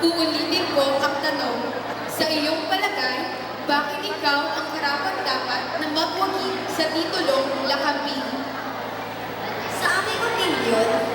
Uulitin ko ang tanong, sa iyong palagay, bakit ikaw ang karapat-dapat na magwagi sa titulong Lakambini? Sa aming opinyon,